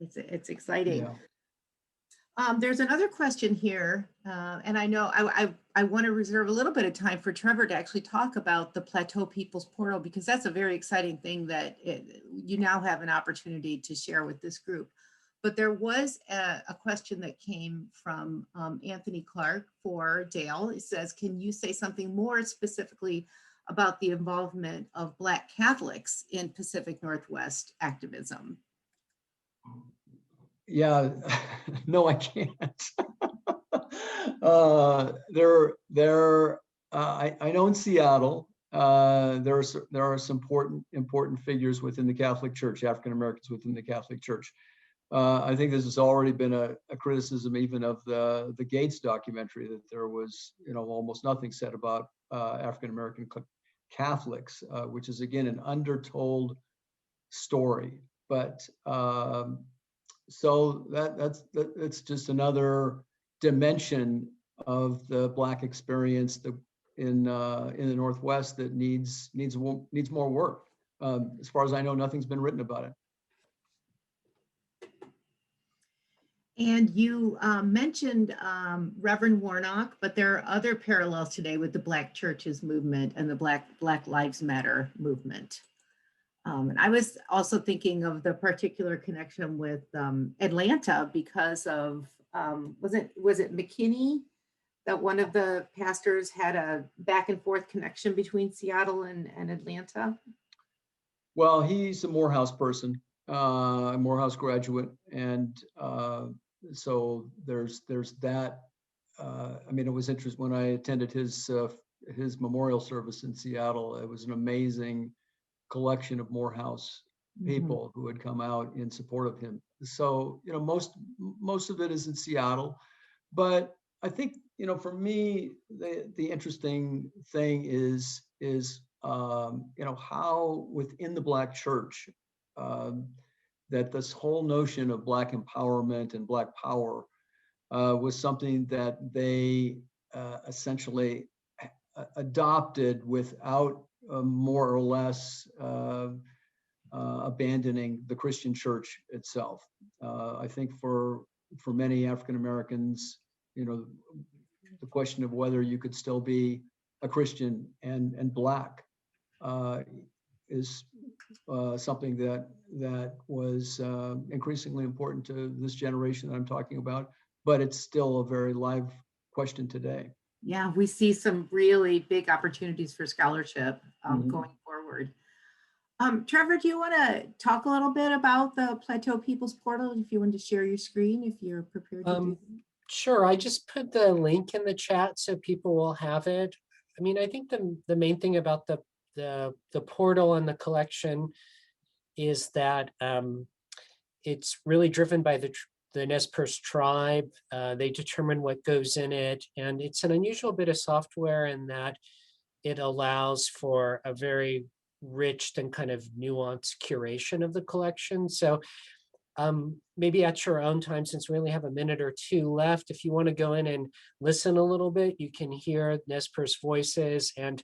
[SPEAKER 1] It's exciting.
[SPEAKER 3] Yeah.
[SPEAKER 1] There's another question here, and I know I want to reserve a little bit of time for Trevor to actually talk about the Plateau People's Portal, because that's a very exciting thing that you now have an opportunity to share with this group. But there was a question that came from Anthony Clark for Dale. It says, can you say something more specifically about the involvement of Black Catholics in Pacific Northwest activism?
[SPEAKER 3] Yeah, no, I can't. I know in Seattle, there are some important figures within the Catholic Church, African Americans within the Catholic Church. I think this has already been a criticism even of the Gates documentary, that there was almost nothing said about African American Catholics, which is again an undertold story. But so that's just another dimension of the Black experience in the Northwest that needs more work. As far as I know, nothing's been written about it.
[SPEAKER 1] And you mentioned Reverend Warnock, but there are other parallels today with the Black Churches movement and the Black Lives Matter movement. And I was also thinking of the particular connection with Atlanta because of, was it McKinney, that one of the pastors had a back and forth connection between Seattle and Atlanta?
[SPEAKER 3] Well, he's a Morehouse person, a Morehouse graduate, and so there's that. I mean, it was interesting when I attended his memorial service in Seattle. It was an amazing collection of Morehouse people who had come out in support of him. So most of it is in Seattle, but I think for me the interesting thing is how within the Black church that this whole notion of Black empowerment and Black power was something that they essentially adopted without more or less abandoning the Christian church itself. I think for many African Americans, the question of whether you could still be a Christian and Black is something that was increasingly important to this generation that I'm talking about, but it's still a very live question today.
[SPEAKER 1] Yeah, we see some really big opportunities for scholarship going forward. Trevor, do you want to talk a little bit about the Plateau People's Portal, if you want to share your screen, if you're prepared to do that?
[SPEAKER 2] Sure, I just put the link in the chat so people will have it. I mean, I think the main thing about the portal and the collection is that it's really driven by the Nez Perce tribe. They determine what goes in it, and it's an unusual bit of software in that it allows for a very rich and kind of nuanced curation of the collection. So maybe at your own time, since we only have a minute or two left, if you want to go in and listen a little bit, you can hear Nez Perce voices. And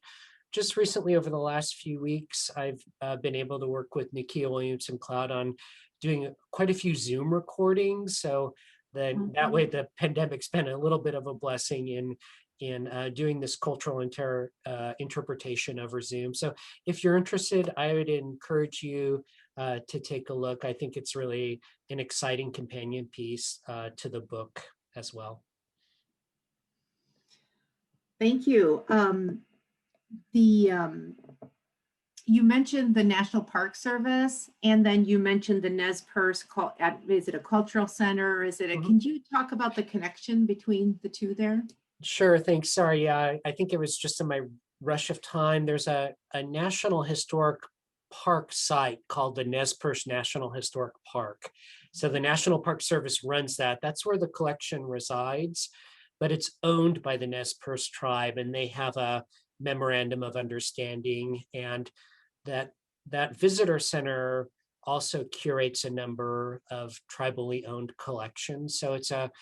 [SPEAKER 2] just recently, over the last few weeks, I've been able to work with Nakia Williamson Cloud on doing quite a few Zoom recordings. So then that way the pandemic's been a little bit of a blessing in doing this cultural interpretation over Zoom. So if you're interested, I would encourage you to take a look. I think it's really an exciting companion piece to the book as well.
[SPEAKER 1] Thank you. You mentioned the National Park Service, and then you mentioned the Nez Perce. Is it a cultural center? Is it? Can you talk about the connection between the two there?
[SPEAKER 2] Sure. Thanks. Sorry. I think it was just in my rush of time. There's a National Historic Park site called the Nez Perce National Historic Park. So the National Park Service runs that. That's where the collection resides, but it's owned by the Nez Perce tribe, and they have a memorandum of understanding, and that visitor center also curates a number of tribally owned collections. So it's a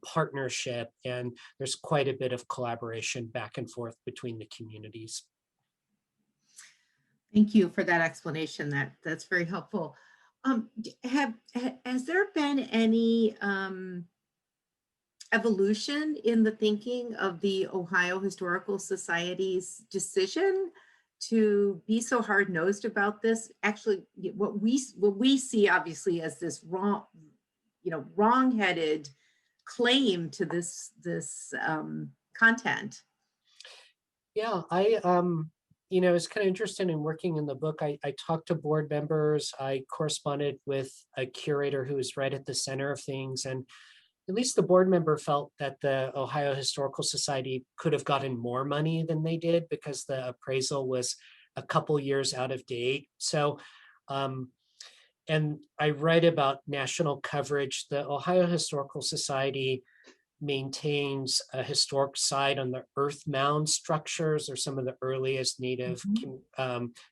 [SPEAKER 2] partnership, and there's quite a bit of collaboration back and forth between the communities.
[SPEAKER 1] Thank you for that explanation. That's very helpful. Has there been any evolution in the thinking of the Ohio Historical Society's decision to be so hard-nosed about this? Actually, what we see obviously as this wrong-headed claim to this content.
[SPEAKER 2] Yeah, it's kind of interesting in working in the book. I talked to board members. I corresponded with a curator who was right at the center of things, and at least the board member felt that the Ohio Historical Society could have gotten more money than they did because the appraisal was a couple years out of date. So, and I write about national coverage. The Ohio Historical Society maintains a historic site on the earth mound structures, or some of the earliest native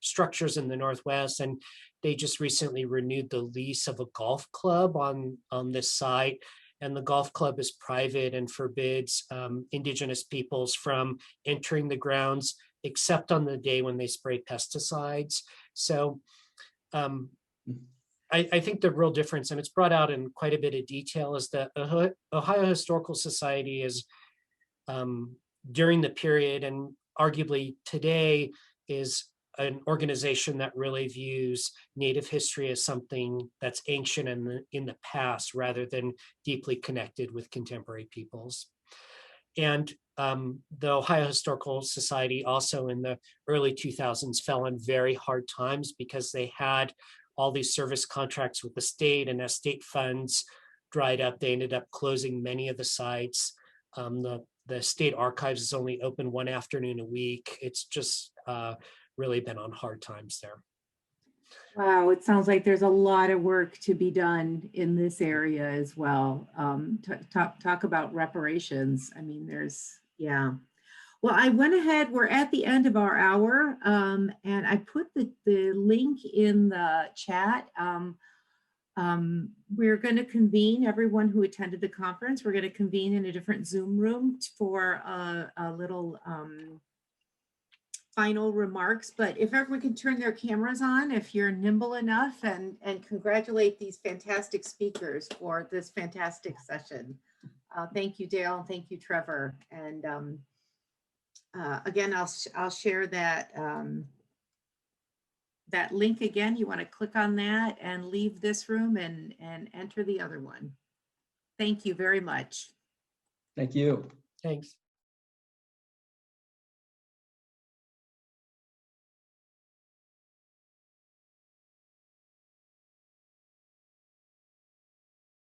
[SPEAKER 2] structures in the Northwest. And they just recently renewed the lease of a golf club on this site. And the golf club is private and forbids indigenous peoples from entering the grounds, except on the day when they spray pesticides. So I think the real difference, and it's brought out in quite a bit of detail, is that Ohio Historical Society is, during the period and arguably today, is an organization that really views Native history as something that's ancient and in the past, rather than deeply connected with contemporary peoples. And the Ohio Historical Society also in the early 2000s fell on very hard times because they had all these service contracts with the state, and as state funds dried up, they ended up closing many of the sites. The state archives is only open one afternoon a week. It's just really been on hard times there.
[SPEAKER 1] Wow, it sounds like there's a lot of work to be done in this area as well. Talk about reparations. I mean, yeah. Well, I went ahead, we're at the end of our hour, and I put the link in the chat. We're going to convene, everyone who attended the conference, we're going to convene in a different Zoom room for a little final remarks. But if everyone can turn their cameras on, if you're nimble enough, and congratulate these fantastic speakers for this fantastic session. Thank you, Dale, and thank you, Trevor. And again, I'll share that that link again. You want to click on that and leave this room and enter the other one. Thank you very much.
[SPEAKER 3] Thank you.
[SPEAKER 2] Thanks.